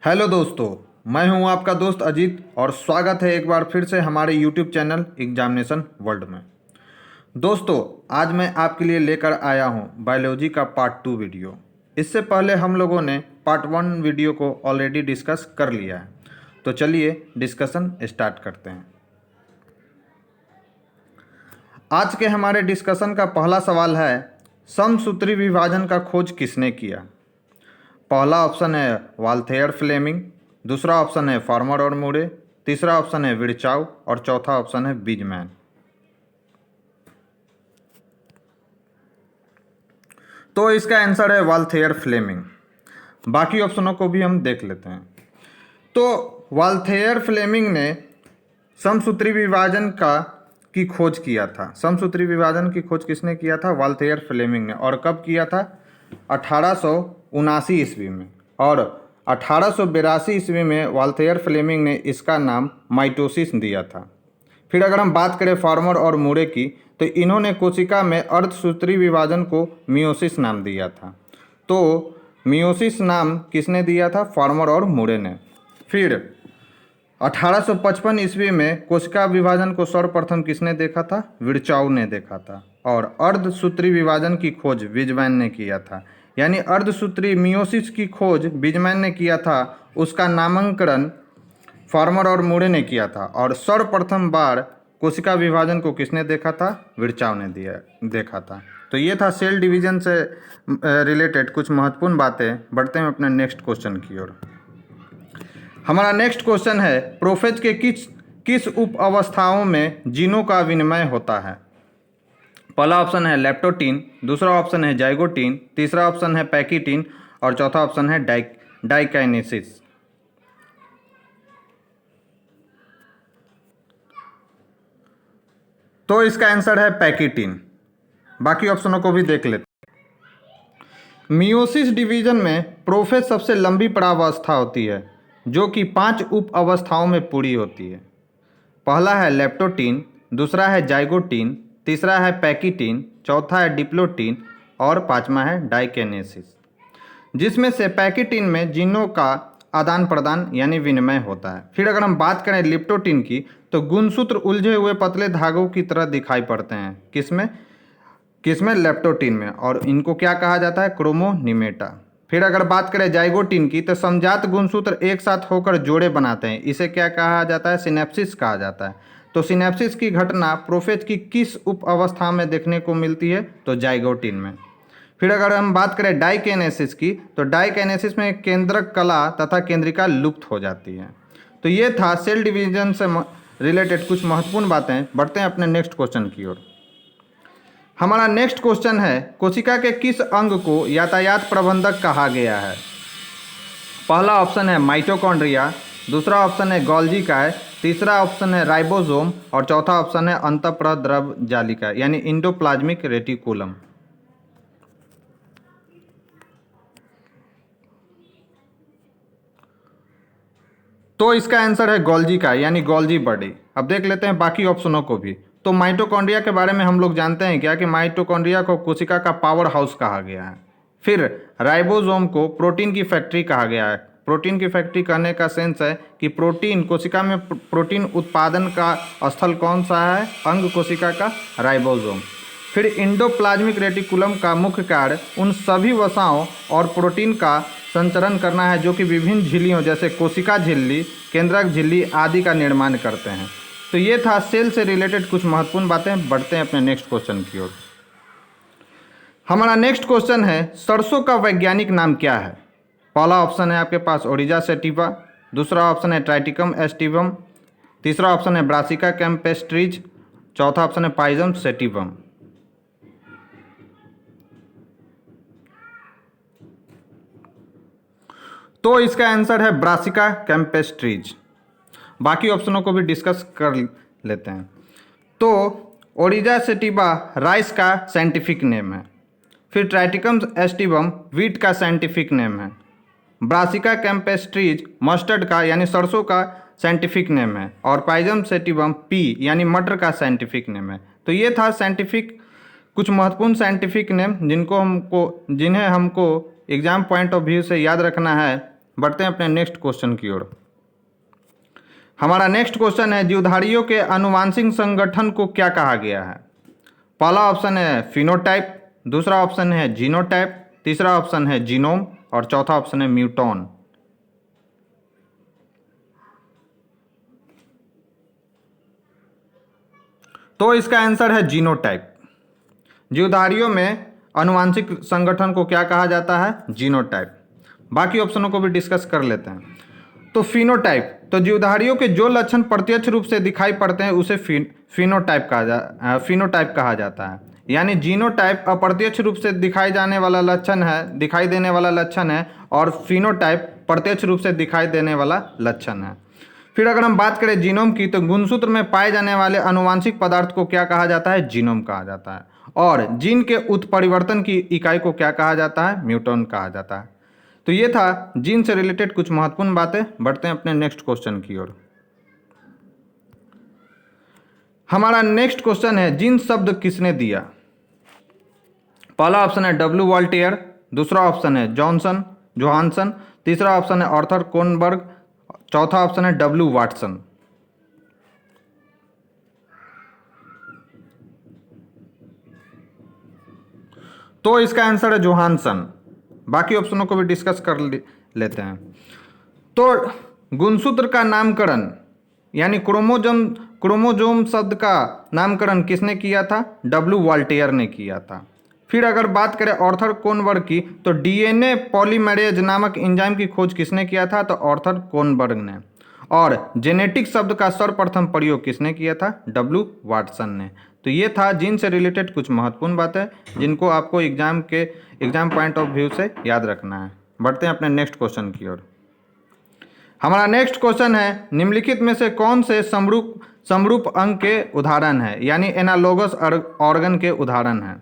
Hello दोस्तों, मैं हूं आपका दोस्त अजीत और स्वागत है एक बार फिर से हमारे यूट्यूब चैनल एग्जामिनेशन वर्ल्ड में। दोस्तों, आज मैं आपके लिए लेकर आया हूं बायोलॉजी का पार्ट 2 वीडियो। इससे पहले हम लोगों ने पार्ट 1 वीडियो को ऑलरेडी डिस्कस कर लिया है, तो चलिए डिस्कशन स्टार्ट करते हैं। आज के हमारे डिस्कशन का पहला सवाल है, समसूत्री विभाजन का खोज किसने किया? पहला ऑप्शन है वाल्थेयर फ्लेमिंग, दूसरा ऑप्शन है फार्मर और मूरे, तीसरा ऑप्शन है विर्चाउ और चौथा ऑप्शन है बीजमैन। तो इसका आंसर है वाल्थेयर फ्लेमिंग। बाकी ऑप्शनों को भी हम देख लेते हैं। तो वाल्थेयर फ्लेमिंग ने समसूत्री विभाजन की खोज किया था। समसूत्री विभाजन की खोज किसने किया था? वाल्थेयर फ्लेमिंग ने। और कब किया था? 1879 ईस्वी में। और 1882 ईस्वी में वाल्थेयर फ्लेमिंग ने इसका नाम माइटोसिस दिया था। फिर अगर हम बात करें फार्मर और मूरे की, तो इन्होंने कोशिका में अर्धसूत्री विभाजन को मियोसिस नाम दिया था। तो मियोसिस नाम किसने दिया था? फार्मर और मूरे ने। फिर 1855 ईस्वी में कोशिका विभाजन को सर्वप्रथम किसने देखा था? विर्चाउ ने देखा था। और अर्धसूत्री विभाजन की खोज बीजमैन ने किया था। यानी अर्धसूत्री मियोसिस की खोज बीजमैन ने किया था, उसका नामकरण फार्मर और मूरे ने किया था। और सर्वप्रथम बार कोशिका विभाजन को किसने देखा था? विर्चाउ ने देखा था। तो ये था सेल डिवीजन से रिलेटेड कुछ महत्वपूर्ण बातें। बढ़ते हैं अपने नेक्स्ट क्वेश्चन की ओर। हमारा नेक्स्ट क्वेश्चन है, प्रोफेज के किस उप अवस्थाओं में जीनों का विनिमय होता है? पहला ऑप्शन है लेप्टोटीन, दूसरा ऑप्शन है जाइगोटीन, तीसरा ऑप्शन है पैकिटीन और चौथा ऑप्शन है डाइकाइनेसिस। तो इसका आंसर है पैकिटीन। बाकी ऑप्शनों को भी देख लेते हैं। मियोसिस डिवीजन में प्रोफेज सबसे लंबी परावस्था होती है, जो कि 5 उप अवस्थाओं में पूरी होती है। पहला है लेप्टोटीन, दूसरा है जाइगोटीन, तीसरा है पैकिटीन, चौथा है डिप्लोटीन और पांचवा है डाइकेनेसिस, जिसमें से पैकिटीन में जीनों का आदान प्रदान यानी विनिमय होता है। फिर अगर हम बात करें लिप्टोटीन की, तो गुणसूत्र उलझे हुए पतले धागों की तरह दिखाई पड़ते हैं। किसमें? लेप्टोटीन में। और इनको क्या कहा जाता है? क्रोमोनिमेटा। फिर अगर बात करें जाइगोटीन की, तो समजात गुणसूत्र एक साथ होकर जोड़े बनाते हैं। इसे क्या कहा जाता है? सिनेप्सिस कहा जाता है। तो सिनेप्सिस की घटना प्रोफेज की किस उप अवस्था में देखने को मिलती है? तो जाइगोटीन में। फिर अगर हम बात करें डाइकेनेसिस की, तो डाइकेनेसिस में केंद्रक कला तथा केंद्रिका लुप्त हो जाती है। तो ये था सेल डिवीजन से रिलेटेड कुछ महत्वपूर्ण बातें। बढ़ते हैं अपने नेक्स्ट क्वेश्चन की ओर। हमारा नेक्स्ट क्वेश्चन है, कोशिका के किस अंग को यातायात प्रबंधक कहा गया है? पहला ऑप्शन है माइटोकॉन्ड्रिया, दूसरा ऑप्शन है गोल्जी काय, तीसरा ऑप्शन है राइबोसोम और चौथा ऑप्शन है अंतःप्रद्रव जालिका यानी इंडोप्लाज्मिक रेटिकुलम। तो इसका आंसर है गोल्जी का यानी गोल्जी बॉडी। अब देख लेते हैं बाकी ऑप्शनों को भी। तो माइटोकॉन्ड्रिया के बारे में हम लोग जानते हैं क्या कि माइटोकॉन्ड्रिया को कोशिका का पावर हाउस कहा गया है। फिर राइबोसोम को प्रोटीन की फैक्ट्री कहा गया है। प्रोटीन की फैक्ट्री कहने का सेंस है कि प्रोटीन कोशिका में प्रोटीन उत्पादन का स्थल कौन सा है? अंग कोशिका का राइबोसोम। फिर इंडोप्लाज्मिक रेटिकुलम का मुख्य कार्य उन सभी वसाओं और प्रोटीन का संचरण करना है जो कि विभिन्न झिल्लियों जैसे कोशिका झिल्ली, केंद्रक झिल्ली आदि का निर्माण करते हैं। तो ये था सेल से रिलेटेड कुछ महत्वपूर्ण बातें। बढ़ते हैं अपने नेक्स्ट क्वेश्चन की ओर। हमारा नेक्स्ट क्वेश्चन है, सरसों का वैज्ञानिक नाम क्या है? पहला ऑप्शन है आपके पास ओरिजा सेटिवा, दूसरा ऑप्शन है ट्राइटिकम एस्टिवम, तीसरा ऑप्शन है ब्रासिका कैम्पेस्ट्रीज, चौथा ऑप्शन है पाइजम सेटिवम। तो इसका आंसर है ब्रासिका कैम्पेस्ट्रीज। बाकी ऑप्शनों को भी डिस्कस कर लेते हैं। तो ओरिजा सेटिवा राइस का साइंटिफिक नेम है। फिर ट्राइटिकम एस्टिवम वीट का साइंटिफिक नेम है। ब्रासिका कैम्पेस्ट्रीज मस्टर्ड का यानी सरसों का साइंटिफिक नेम है। और पाइजम सेटिवम पी यानी मटर का साइंटिफिक नेम है। तो ये था साइंटिफिक कुछ महत्वपूर्ण साइंटिफिक नेम जिन्हें हमको एग्जाम पॉइंट ऑफ व्यू से याद रखना है। बढ़ते हैं अपने नेक्स्ट क्वेश्चन की ओर। हमारा नेक्स्ट क्वेश्चन है, जीवधारियों के आनुवांशिक संगठन को क्या कहा गया है? पहला ऑप्शन है फिनोटाइप, दूसरा ऑप्शन है जीनोटाइप, तीसरा ऑप्शन है जीनोम और चौथा ऑप्शन है म्यूटॉन। तो इसका आंसर है जीनोटाइप। जीवधारियों में आनुवांशिक संगठन को क्या कहा जाता है? जीनोटाइप। बाकी ऑप्शनों को भी डिस्कस कर लेते हैं। तो फिनोटाइप, तो जीवधारियों के जो लक्षण प्रत्यक्ष रूप से दिखाई पड़ते हैं उसे फिनोटाइप कहा जाता है। यानी जीनोटाइप अप्रत्यक्ष रूप से दिखाई देने वाला लक्षण है और फिनोटाइप प्रत्यक्ष रूप से दिखाई देने वाला लक्षण है। फिर अगर हम बात करें जीनोम की, तो गुणसूत्र में पाए जाने वाले आनुवांशिक पदार्थ को क्या कहा जाता है? जीनोम कहा जाता है। और जीन के उत्परिवर्तन की इकाई को क्या कहा जाता है? म्यूटॉन कहा जाता है। तो ये था जीन से रिलेटेड कुछ महत्वपूर्ण बातें। बढ़ते हैं अपने नेक्स्ट क्वेश्चन की ओर। हमारा नेक्स्ट क्वेश्चन है, जीन शब्द किसने दिया? पहला ऑप्शन है डब्ल्यू वॉल्टेयर, दूसरा ऑप्शन है जोहानसन, तीसरा ऑप्शन है आर्थर कोनबर्ग, चौथा ऑप्शन है डब्ल्यू वाटसन। तो इसका आंसर है जोहानसन। बाकी ऑप्शनों को भी डिस्कस कर लेते हैं। तो गुणसूत्र का नामकरण यानी क्रोमोजोम शब्द का नामकरण किसने किया था? डब्ल्यू वॉल्टेयर ने किया था। फिर अगर बात करें आर्थर कोनबर्ग की, तो डीएनए पॉलीमरेज नामक एंजाइम की खोज किसने किया था? तो आर्थर कोनबर्ग ने। और जेनेटिक शब्द का सर्वप्रथम प्रयोग किसने किया था? डब्ल्यू वाटसन ने। तो ये था जीन से रिलेटेड कुछ महत्वपूर्ण बातें जिनको आपको एग्जाम पॉइंट ऑफ व्यू से याद रखना है। बढ़ते हैं अपने नेक्स्ट क्वेश्चन की ओर। हमारा नेक्स्ट क्वेश्चन है, निम्नलिखित में से कौन से समरूप अंग के उदाहरण है, यानी एनालोगस ऑर्गन के उदाहरण है?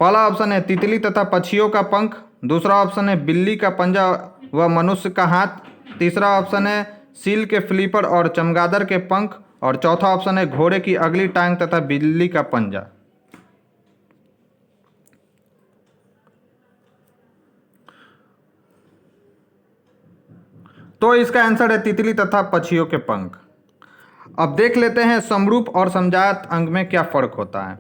पहला ऑप्शन है तितली तथा पक्षियों का पंख, दूसरा ऑप्शन है बिल्ली का पंजा व मनुष्य का हाथ, तीसरा ऑप्शन है सील के फ्लिपर और चमगादड़ के पंख और चौथा ऑप्शन है घोड़े की अगली टांग तथा बिल्ली का पंजा। तो इसका आंसर है तितली तथा पक्षियों के पंख। अब देख लेते हैं समरूप और समजात अंग में क्या फर्क होता है।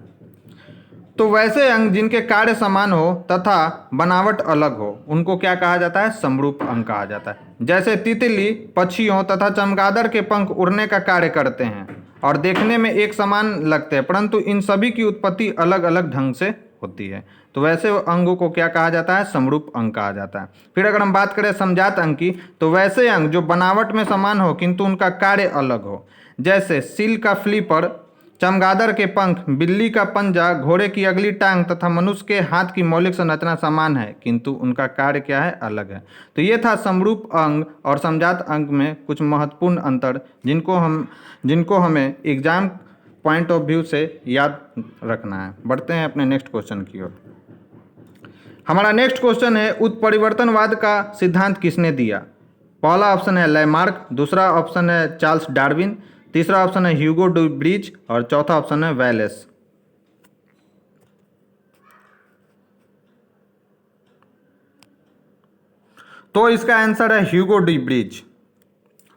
तो वैसे अंग जिनके कार्य समान हो तथा बनावट अलग हो उनको क्या कहा जाता है? समरूप अंग कहा जाता है। जैसे तितली, पक्षियों तथा चमगादड़ के पंख उड़ने का कार्य करते हैं और देखने में एक समान लगते हैं, परंतु इन सभी की उत्पत्ति अलग अलग ढंग से होती है। तो वैसे अंगों को क्या कहा जाता है? समरूप अंग कहा जाता है। फिर अगर हम बात करें समजात अंग की, तो वैसे अंग जो बनावट में समान हो किंतु उनका कार्य अलग हो, जैसे सील का फ्लिपर, चमगादड़ के पंख, बिल्ली का पंजा, घोड़े की अगली टांग तथा मनुष्य के हाथ की मौलिक संरचना समान है किंतु उनका कार्य क्या है? अलग है। तो ये था समरूप अंग और समजात अंग में कुछ महत्वपूर्ण अंतर जिनको हमें एग्जाम पॉइंट ऑफ व्यू से याद रखना है। बढ़ते हैं अपने नेक्स्ट क्वेश्चन की ओर। हमारा नेक्स्ट क्वेश्चन है, उत्परिवर्तनवाद का सिद्धांत किसने दिया? पहला ऑप्शन है लैमार्क, दूसरा ऑप्शन है चार्ल्स डार्विन, तीसरा ऑप्शन है ह्यूगो डू ब्रीच और चौथा ऑप्शन है वैलेस। तो इसका आंसर है ह्यूगो डी ब्रीच।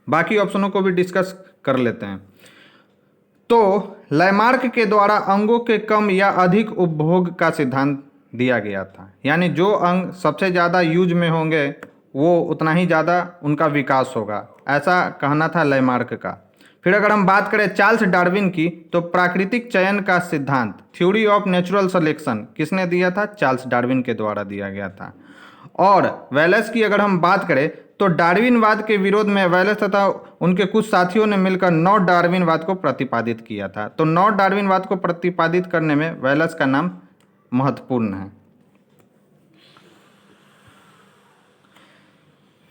बाकी ऑप्शनों को भी डिस्कस कर लेते हैं। तो लैमार्क के द्वारा अंगों के कम या अधिक उपभोग का सिद्धांत दिया गया था, यानी जो अंग सबसे ज़्यादा यूज में होंगे वो उतना ही ज़्यादा उनका विकास होगा, ऐसा कहना था लैमार्क का। फिर अगर हम बात करें चार्ल्स डार्विन की, तो प्राकृतिक चयन का सिद्धांत थ्योरी ऑफ नेचुरल सिलेक्शन किसने दिया था? चार्ल्स डार्विन के द्वारा दिया गया था। और वैलेस की अगर हम बात करें, तो डार्विनवाद के विरोध में वैलेस तथा उनके कुछ साथियों ने मिलकर नॉ डार्विनवाद को प्रतिपादित किया था। तो नॉ डार्विनवाद को प्रतिपादित करने में वैलेस का नाम महत्वपूर्ण है।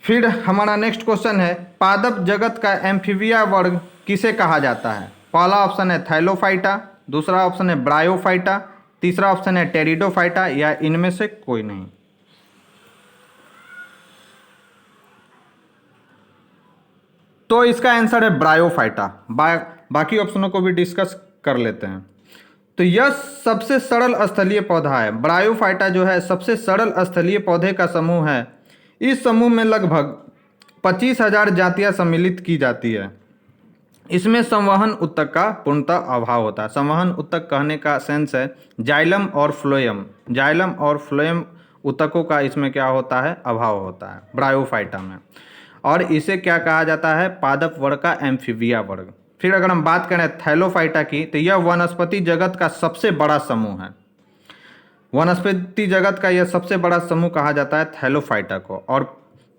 फिर हमारा नेक्स्ट क्वेश्चन है, पादप जगत का एम्फीबिया वर्ग किसे कहा जाता है? पहला ऑप्शन है थैलोफाइटा, दूसरा ऑप्शन है ब्रायोफाइटा, तीसरा ऑप्शन है टेरिडोफाइटा या इनमें से कोई नहीं। तो इसका आंसर है ब्रायोफाइटा। बाकी ऑप्शनों को भी डिस्कस कर लेते हैं। तो यह सबसे सरल स्थलीय पौधा है। ब्रायोफाइटा जो है सबसे सरल स्थलीय पौधे का समूह है। इस समूह में लगभग 25,000 जातियाँ सम्मिलित की जाती है। इसमें संवहन ऊतक का पूर्णतः अभाव होता है। संवहन ऊतक कहने का सेंस है जाइलम और फ्लोएम। जाइलम और फ्लोएम ऊतकों का इसमें क्या होता है, अभाव होता है ब्रायोफाइटा में। और इसे क्या कहा जाता है, पादप वर्ग का एम्फीबिया वर्ग। फिर अगर हम बात करें थैलोफाइटा की, तो यह वनस्पति जगत का सबसे बड़ा समूह है। वनस्पति जगत का यह सबसे बड़ा समूह कहा जाता है थैलोफाइटा को। और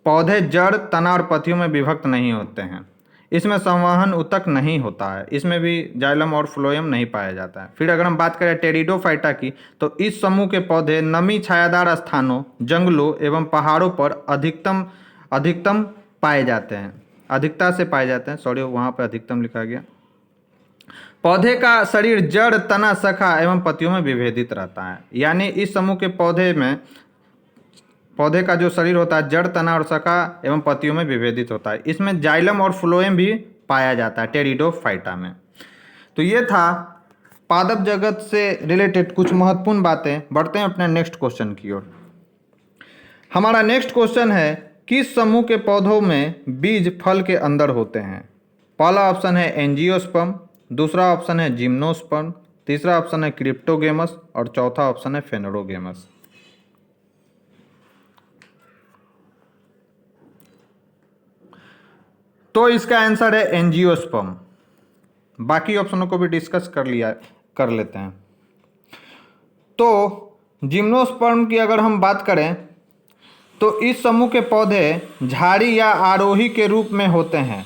पौधे जड़, तना और पत्तियों में विभक्त नहीं होते हैं। इसमें संवहन ऊतक नहीं होता है। इसमें भी जाइलम और फ्लोएम नहीं पाया जाता है। फिर अगर हम बात करें टेरिडोफाइटा की, तो इस समूह के पौधे नमी छायादार स्थानों, जंगलों एवं पहाड़ों पर अधिकतम पाए जाते हैं। अधिकता से पाए जाते हैं, सॉरी वहाँ पर अधिकतम लिखा गया। पौधे का शरीर जड़, तना, शाखा एवं पत्तियों में विभेदित रहता है। यानी इस समूह के पौधे का जो शरीर होता है जड़, तना और शाखा एवं पत्तियों में विभेदित होता है। इसमें जाइलम और फ्लोएम भी पाया जाता है टेरिडोफाइटा में। तो ये था पादप जगत से रिलेटेड कुछ महत्वपूर्ण बातें। बढ़ते हैं अपने नेक्स्ट क्वेश्चन की ओर। हमारा नेक्स्ट क्वेश्चन है, किस समूह के पौधों में बीज फल के अंदर होते हैं? पहला ऑप्शन है एंजियोस्पर्म, दूसरा ऑप्शन है जिम्नोस्पर्म, तीसरा ऑप्शन है क्रिप्टोगेमस और चौथा ऑप्शन है फेनोरोगेमस। तो इसका आंसर है एंजियोस्पर्म। बाकी ऑप्शनों को भी डिस्कस कर लेते हैं। तो जिम्नोस्पर्म की अगर हम बात करें तो इस समूह के पौधे झाड़ी या आरोही के रूप में होते हैं।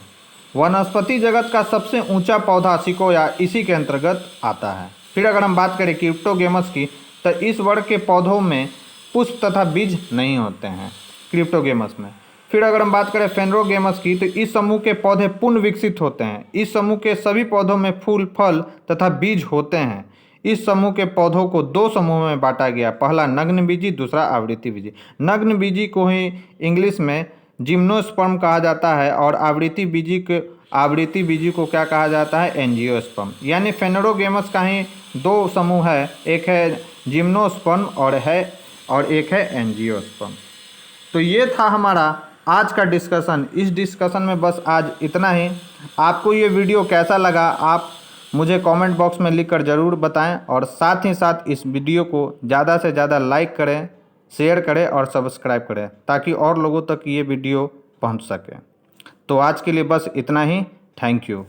वनस्पति जगत का सबसे ऊंचा पौधा सिकोया इसी के अंतर्गत आता है। फिर अगर हम बात करें क्रिप्टोगेमस की, तो इस वर्ग के पौधों में पुष्प तथा बीज नहीं होते हैं क्रिप्टोगेमस में। फिर अगर हम बात करें फेनोरोगेमस की, तो इस समूह के पौधे पूर्ण विकसित होते हैं। इस समूह के सभी पौधों में फूल, फल तथा बीज होते हैं। इस समूह के पौधों को दो समूहों में बांटा गया, पहला नग्न बीजी, दूसरा आवृत्ति बीजी। नग्न बीजी को ही इंग्लिश में जिम्नोस्पर्म कहा जाता है और आवृत्ति बीजी को क्या कहा जाता है, एंजियोस्पर्म। यानी फेनोरोगेमस का ही दो समूह है, एक है जिम्नोस्पर्म और एक है एंजियोस्पर्म। तो ये था हमारा आज का डिस्कशन। इस डिस्कशन में बस आज इतना ही। आपको ये वीडियो कैसा लगा आप मुझे कमेंट बॉक्स में लिखकर ज़रूर बताएं और साथ ही साथ इस वीडियो को ज़्यादा से ज़्यादा लाइक करें, शेयर करें और सब्सक्राइब करें ताकि और लोगों तक ये वीडियो पहुंच सके। तो आज के लिए बस इतना ही। Thank you.